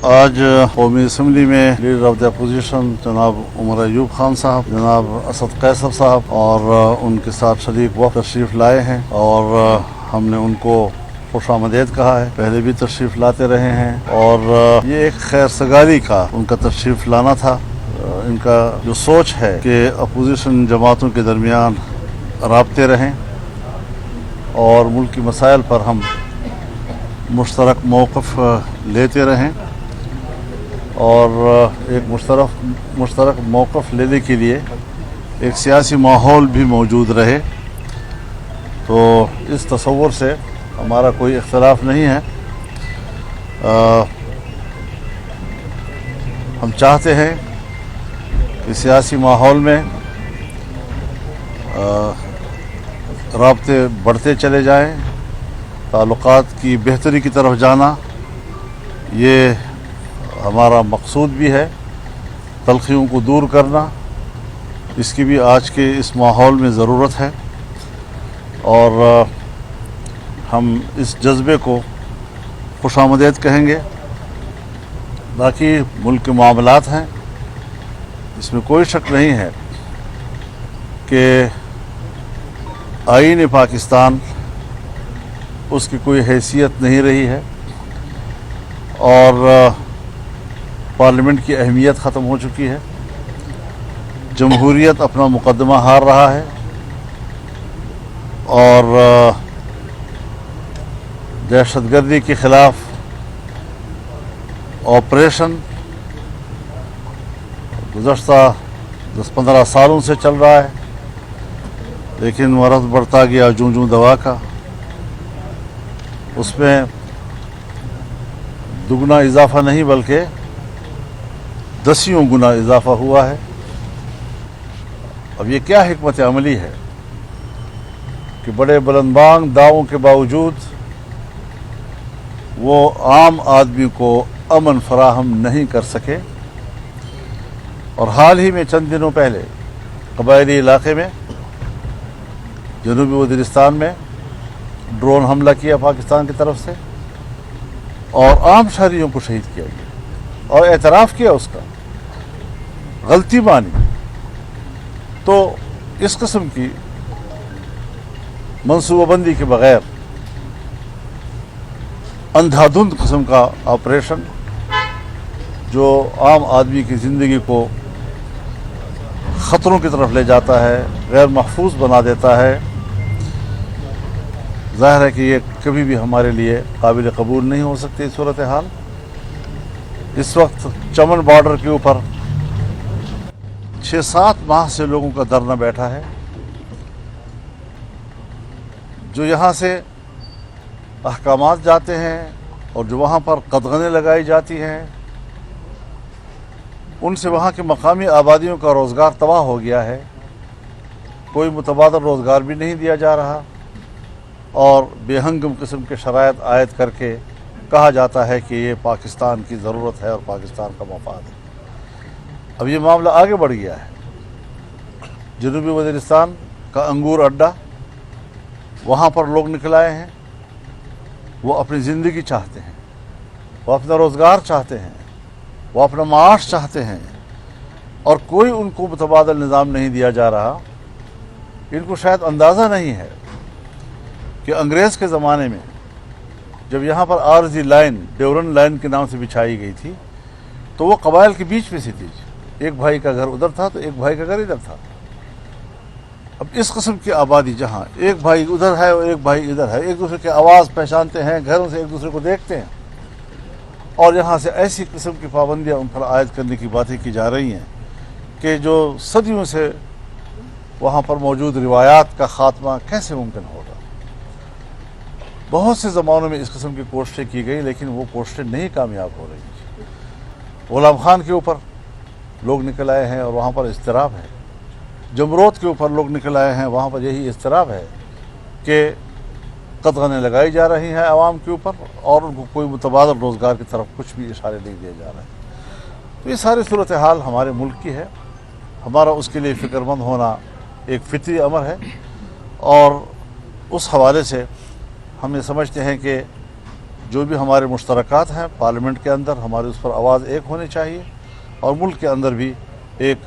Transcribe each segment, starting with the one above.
آج قومی اسمبلی میں لیڈر آف دی اپوزیشن جناب عمر ایوب خان صاحب، جناب اسد قیصر صاحب اور ان کے ساتھ شریک وفد تشریف لائے ہیں اور ہم نے ان کو خوش آمدید کہا ہے۔ پہلے بھی تشریف لاتے رہے ہیں اور یہ ایک خیر سگالی کا ان کا تشریف لانا تھا۔ ان کا جو سوچ ہے کہ اپوزیشن جماعتوں کے درمیان رابطے رہیں اور ملکی مسائل پر ہم مشترک موقف لیتے رہیں اور ایک مشترک موقف لینے کے لیے ایک سیاسی ماحول بھی موجود رہے، تو اس تصور سے ہمارا کوئی اختلاف نہیں ہے۔ ہم چاہتے ہیں کہ سیاسی ماحول میں رابطے بڑھتے چلے جائیں، تعلقات کی بہتری کی طرف جانا یہ ہمارا مقصود بھی ہے۔ تلخیوں کو دور کرنا، اس کی بھی آج کے اس ماحول میں ضرورت ہے اور ہم اس جذبے کو خوش آمدید کہیں گے۔ باقی ملک کے معاملات ہیں، اس میں کوئی شک نہیں ہے کہ آئین پاکستان اس کی کوئی حیثیت نہیں رہی ہے اور پارلیمنٹ کی اہمیت ختم ہو چکی ہے۔ جمہوریت اپنا مقدمہ ہار رہا ہے اور دہشت گردی کے خلاف آپریشن گزشتہ 10-15 سالوں سے چل رہا ہے، لیکن مرض بڑھتا گیا جوں دوا کا۔ اس میں دگنا اضافہ نہیں بلکہ 10 گنا اضافہ ہوا ہے۔ اب یہ کیا حکمت عملی ہے کہ بڑے بلند بانگ دعووں کے باوجود وہ عام آدمی کو امن فراہم نہیں کر سکے، اور حال ہی میں چند دنوں پہلے قبائلی علاقے میں جنوبی وزیرستان میں ڈرون حملہ کیا پاکستان کی طرف سے اور عام شہریوں کو شہید کیا گیا اور اعتراف کیا اس کا، غلطی مانی۔ تو اس قسم کی منصوبہ بندی کے بغیر اندھا دھند قسم کا آپریشن جو عام آدمی کی زندگی کو خطروں کی طرف لے جاتا ہے، غیر محفوظ بنا دیتا ہے، ظاہر ہے کہ یہ کبھی بھی ہمارے لیے قابل قبول نہیں ہو سکتی صورتحال۔ اس وقت چمن بارڈر کے اوپر 6-7 ماہ سے لوگوں کا دھرنا بیٹھا ہے، جو یہاں سے احکامات جاتے ہیں اور جو وہاں پر قدغنیں لگائی جاتی ہیں، ان سے وہاں کے مقامی آبادیوں کا روزگار تباہ ہو گیا ہے، کوئی متبادل روزگار بھی نہیں دیا جا رہا اور بے ہنگم قسم کے شرائط عائد کر کے کہا جاتا ہے کہ یہ پاکستان کی ضرورت ہے اور پاکستان کا مفاد ہے۔ اب یہ معاملہ آگے بڑھ گیا ہے۔ جنوبی وزیرستان کا انگور اڈا، وہاں پر لوگ نکل آئے ہیں، وہ اپنی زندگی چاہتے ہیں، وہ اپنا روزگار چاہتے ہیں، وہ اپنا معاش چاہتے ہیں اور کوئی ان کو متبادل نظام نہیں دیا جا رہا۔ ان کو شاید اندازہ نہیں ہے کہ انگریز کے زمانے میں جب یہاں پر عارضی لائن ڈیورن لائن کے نام سے بچھائی گئی تھی تو وہ قبائل کے بیچ میں سے تھی، ایک بھائی کا گھر ادھر تھا تو ایک بھائی کا گھر ادھر تھا۔ اب اس قسم کی آبادی جہاں ایک بھائی ادھر ہے اور ایک بھائی ادھر ہے، ایک دوسرے کی آواز پہچانتے ہیں، گھروں سے ایک دوسرے کو دیکھتے ہیں، اور یہاں سے ایسی قسم کی پابندیاں ان پر عائد کرنے کی باتیں کی جا رہی ہیں کہ جو صدیوں سے وہاں پر موجود روایات کا خاتمہ کیسے ممکن ہوگا۔ بہت سے زمانوں میں اس قسم کی کوششیں کی گئی لیکن وہ کوششیں نہیں کامیاب ہو رہی۔ غلام خان کے اوپر لوگ نکل آئے ہیں اور وہاں پر اضطراب ہے، جمرود کے اوپر لوگ نکل آئے ہیں، وہاں پر یہی اضطراب ہے کہ قدغنیں لگائی جا رہی ہیں عوام کے اوپر اور ان کو کوئی متبادل روزگار کی طرف کچھ بھی اشارے نہیں دیے جا رہے ہیں۔ تو یہ ساری صورتحال ہمارے ملک کی ہے، ہمارا اس کے لیے فکر مند ہونا ایک فطری امر ہے، اور اس حوالے سے ہم یہ سمجھتے ہیں کہ जो भी हमारे मुश्तरकात हैं पार्लियामेंट के अंदर हमारी उस पर आवाज़ एक होनी चाहिए और मुल्क के अंदर भी एक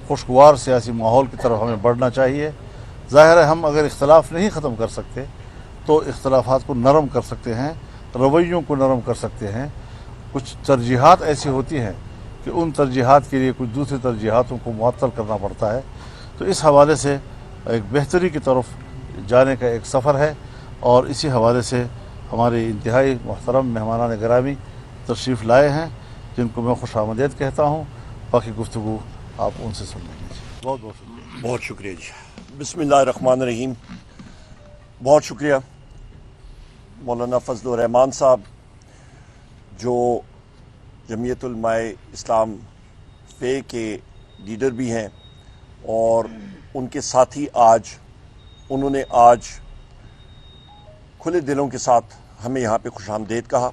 खुशगवार सियासी माहौल की तरफ हमें बढ़ना चाहिए। ज़ाहिर है हम अगर इख्तलाफ नहीं ख़त्म कर सकते तो इख्तलाफात को नरम कर सकते हैं, रवैयों को नरम कर सकते हैं। कुछ तरजीहात ऐसी होती हैं कि उन तरजीहात के लिए कुछ दूसरी तरजीहातों को मुअत्तल करना पड़ता है। तो इस हवाले से एक बेहतरी की तरफ जाने का एक सफ़र है और इसी हवाले से हमारे इंतहाई मोहतरम मेहमानान गिरामी तशरीफ़ लाए हैं, जिनको मैं खुश आमदीद कहता हूँ। बाकी गुफ्तगू आप उनसे सुन लीजिए। बहुत बहुत शुक्रिया। बहुत शुक्रिया जी। बिस्मिल्लाहिर्रहमानिर्रहीम। बहुत शुक्रिया मौलाना फजलुर रहमान साहब, जो जमीयत उलमाए इस्लाम फे के लीडर भी हैं और उनके साथ ही उन्होंने आज खुले दिलों के साथ हमें यहाँ पे खुशामदीद कहा।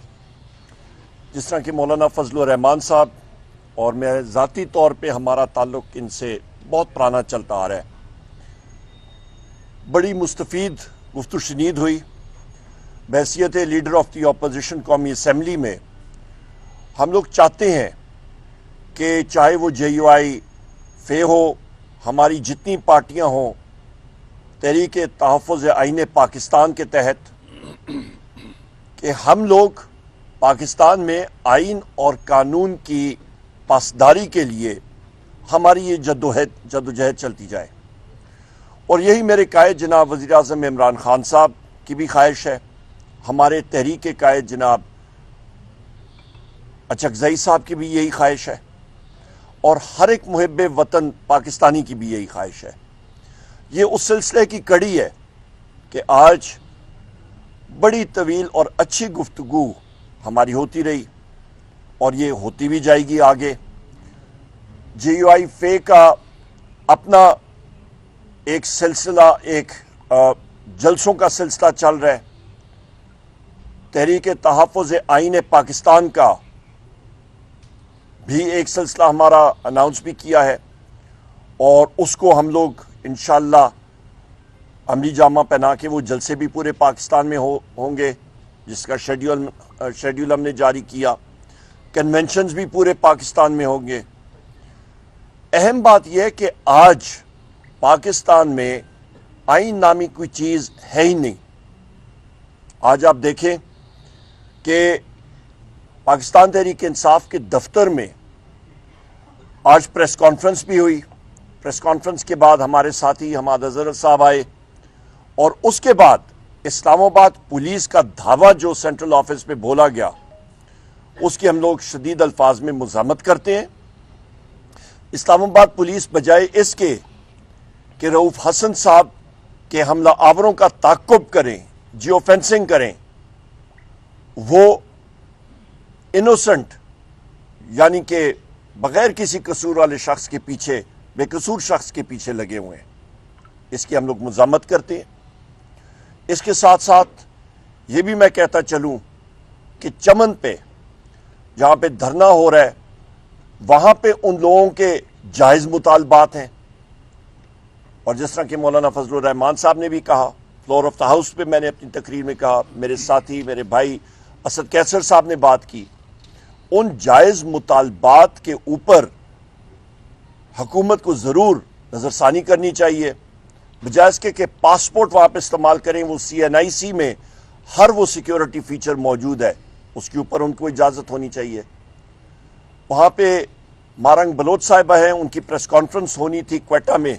जिस तरह कि मौलाना फजलुर रहमान साहब और मैं ज़ाती तौर पे हमारा ताल्लुक़ इनसे बहुत पुराना चलता आ रहा है। बड़ी मुस्तफ़ीद गुफ्तगू शनीद हुई। बहैसियत लीडर ऑफ द अपोजिशन कौमी असम्बली में हम लोग चाहते हैं कि चाहे वो JUI फे हो, हमारी जितनी पार्टियां हों, तहरीक तहफ़्फ़ुज़ आईन पाकिस्तान के तहत कि हम लोग पाकिस्तान में आइन और कानून की पासदारी के लिए हमारी ये जद्दोजहद चलती जाए। और यही मेरे कायद जनाब वज़ीर-ए-आज़म इमरान खान साहब की भी ख्वाहिश है, हमारे तहरीक कायद जनाब अचकज़ई साहब की भी यही ख्वाहिश है और हर एक मुहिब्बे वतन पाकिस्तानी की भी यही ख्वाहिश है। ये उस सिलसिले की कड़ी है कि आज बड़ी तवील और अच्छी गुफ्तगू हमारी होती रही और ये होती भी जाएगी आगे। JUI फे का अपना एक सिलसिला, एक जलसों का सिलसिला चल रहा है। तहरीक तहफ़्फ़ुज़ आईन पाकिस्तान का भी एक सिलसिला हमारा अनाउंस भी किया है और उसको हम लोग इंशाअल्लाह अमली जामा पहना के वो जलसे भी पूरे पाकिस्तान में होंगे, जिसका शेड्यूल हमने जारी किया। कन्वेंशंस भी पूरे पाकिस्तान में होंगे। अहम बात यह है कि आज पाकिस्तान में आइन नामी कोई चीज़ है ही नहीं। आज आप देखें कि पाकिस्तान तहरीक इंसाफ के दफ्तर में आज प्रेस कॉन्फ्रेंस भी हुई। प्रेस कॉन्फ्रेंस के बाद हमारे साथी हमाद अज़हर साहब आए और उसके बाद इस्लामाबाद पुलिस का धावा जो सेंट्रल ऑफिस में बोला गया, उसकी हम लोग शदीद अल्फाज में मुज़ामत करते हैं। इस्लामाबाद पुलिस बजाय इसके कि रऊफ हसन साहब के हमला आवरों का ताक़ुब करें, जियो फेंसिंग करें, वो इनोसेंट यानी कि बग़ैर किसी कसूर वाले शख्स के पीछे, बेकसूर शख्स के पीछे लगे हुए हैं, इसकी हम लोग मुज़ामत करते हैं। इसके साथ साथ ये भी मैं कहता चलूँ कि चमन पे जहाँ पे धरना हो रहा है, वहाँ पे उन लोगों के जायज़ मुतालबात हैं और जिस तरह कि मौलाना फजलुर रहमान साहब ने भी कहा, फ्लोर ऑफ द हाउस पे मैंने अपनी तकरीर में कहा, मेरे साथी मेरे भाई असद कैसर साहब ने बात की, उन जायज़ मुतालबात के ऊपर हुकूमत को ज़रूर नज़रसानी करनी चाहिए। बजाय इसके कि पासपोर्ट वहाँ पर इस्तेमाल करें, वो CNIC में हर वो सिक्योरिटी फीचर मौजूद है, उसके ऊपर उनको इजाज़त होनी चाहिए। वहाँ पे मारंग बलोच साहिबा हैं, उनकी प्रेस कॉन्फ्रेंस होनी थी क्वेटा में,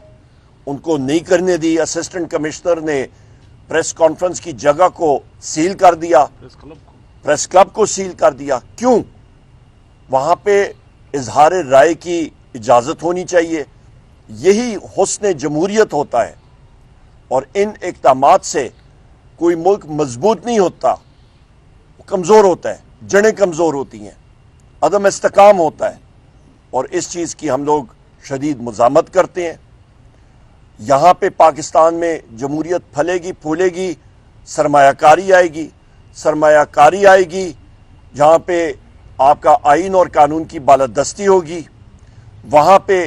उनको नहीं करने दी। असिस्टेंट कमिश्नर ने प्रेस कॉन्फ्रेंस की जगह को सील कर दिया, प्रेस क्लब को सील कर दिया। क्यों? वहाँ पे इजहार राय की इजाज़त होनी चाहिए। यही हुस्न जमहूरियत होता है और इन इक़दामात से कोई मुल्क मजबूत नहीं होता, कमज़ोर होता है, जड़ें कमज़ोर होती हैं, अदम इस्तेकाम होता है और इस चीज़ की हम लोग शदीद मुज़ामत करते हैं। यहाँ पे पाकिस्तान में जमहूरियत फलेगी फूलेगी, सरमायाकारी आएगी, सरमायाकारी आएगी जहाँ पे आपका आइन और कानून की बालादस्ती होगी, वहाँ पे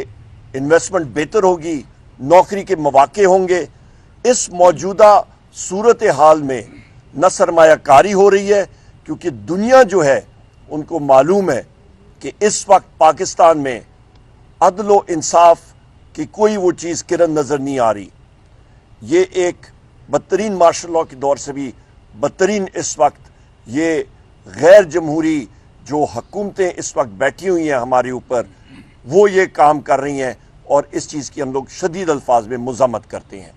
इन्वेस्टमेंट बेहतर होगी, नौकरी के मौके होंगे। इस मौजूदा सूरत हाल में न सरमायाकारी हो रही है کیونکہ دنیا جو ہے ان کو معلوم ہے کہ اس وقت پاکستان میں عدل و انصاف کی کوئی وہ چیز کرن نظر نہیں آ رہی. یہ ایک بدترین مارشل لاء کے دور سے بھی بدترین اس وقت یہ غیر جمہوری جو حکومتیں اس وقت بیٹھی ہوئی ہیں ہمارے اوپر، وہ یہ کام کر رہی ہیں، اور اس چیز کی ہم لوگ شدید الفاظ میں مذمت کرتے ہیں.